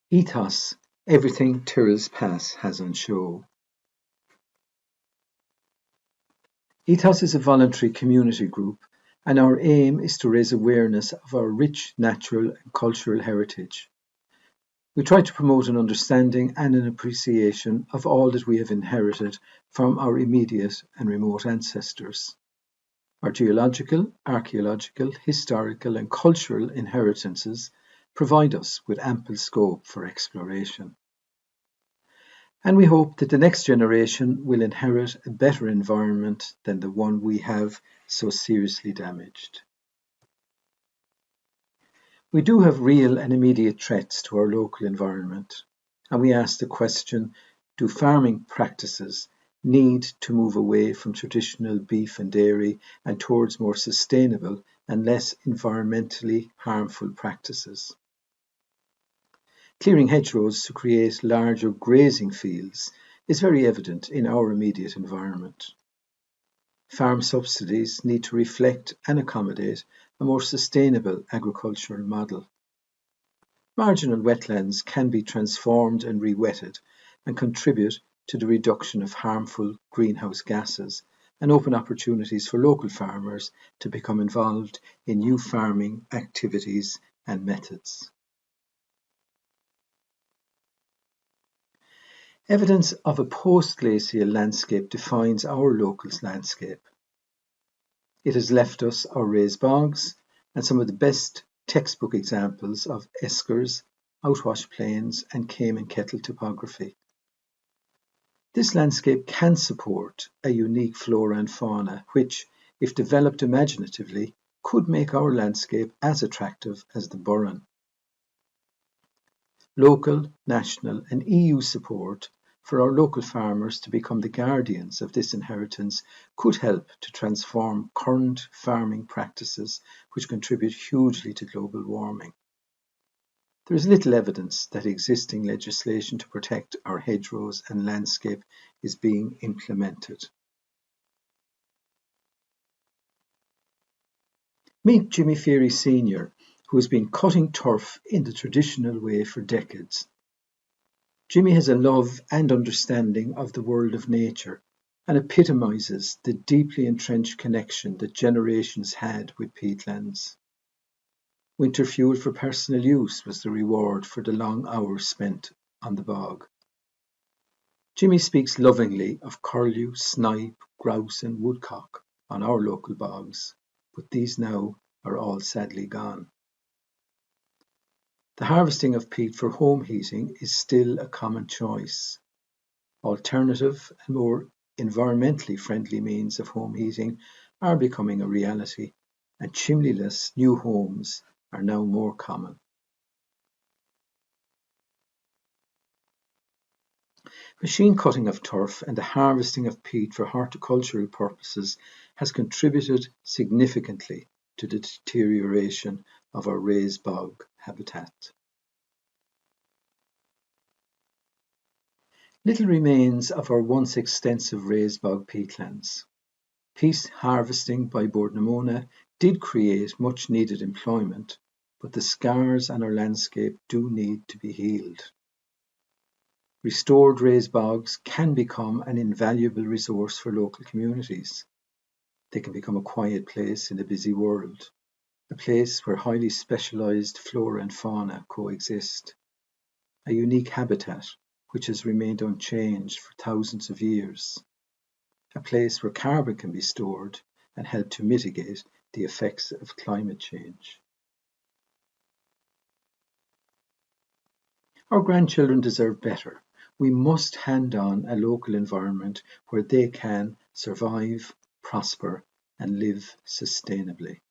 Ethos, everything Tyrrellspass has on show. Ethos is a voluntary community group, and our aim is to raise awareness of our rich natural and cultural heritage. We try to promote an understanding and an appreciation of all that we have inherited from our immediate and remote ancestors. Our geological, archaeological, historical and cultural inheritances provide us with ample scope for exploration. And we hope that the next generation will inherit a better environment than the one we have so seriously damaged. We do have real and immediate threats to our local environment, and we ask the question, do farming practices need to move away from traditional beef and dairy and towards more sustainable and less environmentally harmful practices? Clearing hedgerows to create larger grazing fields is very evident in our immediate environment. Farm subsidies need to reflect and accommodate a more sustainable agricultural model. Marginal wetlands can be transformed and re-wetted and contribute to the reduction of harmful greenhouse gases and open opportunities for local farmers to become involved in new farming activities and methods. Evidence of a post-glacial landscape defines our local landscape. It has left us our raised bogs and some of the best textbook examples of eskers, outwash plains and Came and Kettle topography. This landscape can support a unique flora and fauna which, if developed imaginatively, could make our landscape as attractive as the Burren. Local, national and EU support for our local farmers to become the guardians of this inheritance could help to transform current farming practices which contribute hugely to global warming. There is little evidence that existing legislation to protect our hedgerows and landscape is being implemented. Meet Jimmy Feary Sr., who has been cutting turf in the traditional way for decades. Jimmy has a love and understanding of the world of nature and epitomises the deeply entrenched connection that generations had with peatlands. Winter fuel for personal use was the reward for the long hours spent on the bog. Jimmy speaks lovingly of curlew, snipe, grouse and woodcock on our local bogs, but these now are all sadly gone. The harvesting of peat for home heating is still a common choice. Alternative and more environmentally friendly means of home heating are becoming a reality, and chimneyless new homes are now more common. Machine cutting of turf and the harvesting of peat for horticultural purposes has contributed significantly to the deterioration of our raised bog habitat. Little remains of our once extensive raised bog peatlands. Peat harvesting by Bord na Móna did create much needed employment, but the scars on our landscape do need to be healed. Restored raised bogs can become an invaluable resource for local communities. They can become a quiet place in a busy world, a place where highly specialised flora and fauna coexist, a unique habitat which has remained unchanged for thousands of years, a place where carbon can be stored and help to mitigate the effects of climate change. Our grandchildren deserve better. We must hand on a local environment where they can survive, prosper, and live sustainably.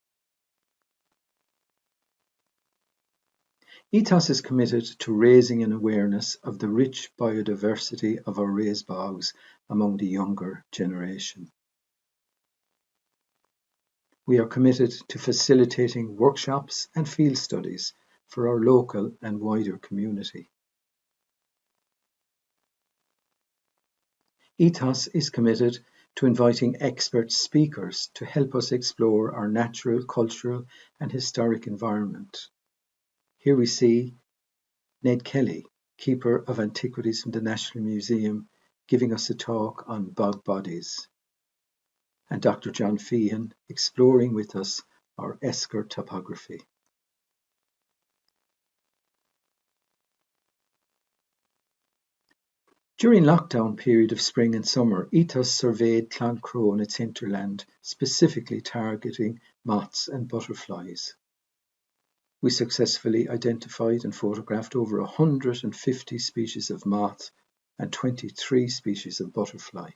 Ethos is committed to raising an awareness of the rich biodiversity of our raised bogs among the younger generation. We are committed to facilitating workshops and field studies for our local and wider community. Ethos is committed to inviting expert speakers to help us explore our natural, cultural and historic environment. Here we see Ned Kelly, Keeper of Antiquities from the National Museum, giving us a talk on bog bodies, and Dr. John Feehan exploring with us our esker topography. During lockdown period of spring and summer, Ethos surveyed Cloncrow and its hinterland, specifically targeting moths and butterflies. We successfully identified and photographed over 150 species of moth and 23 species of butterfly.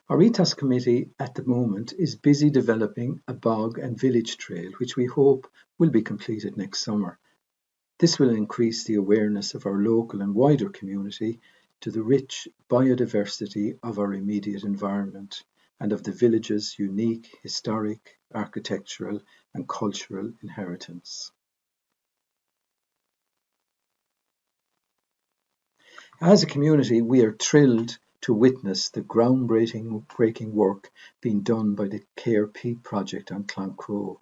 Our Ethos committee at the moment is busy developing a bog and village trail, which we hope will be completed next summer. This will increase the awareness of our local and wider community to the rich biodiversity of our immediate environment and of the village's unique historic, architectural and cultural inheritance. As a community, we are thrilled to witness the groundbreaking work being done by the KRP project on Cloncrow.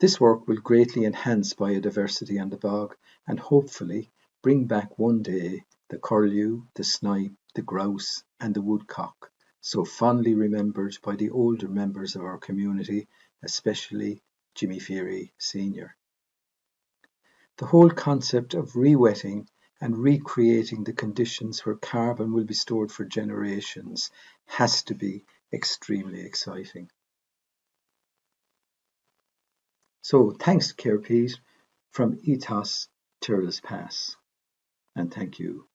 This work will greatly enhance biodiversity on the bog and hopefully bring back one day the curlew, the snipe, the grouse and the woodcock, so fondly remembered by the older members of our community, especially Jimmy Feary Sr. The whole concept of re-wetting and recreating the conditions where carbon will be stored for generations has to be extremely exciting. So thanks to KRP from Ethos Tyrrellspass, and thank you.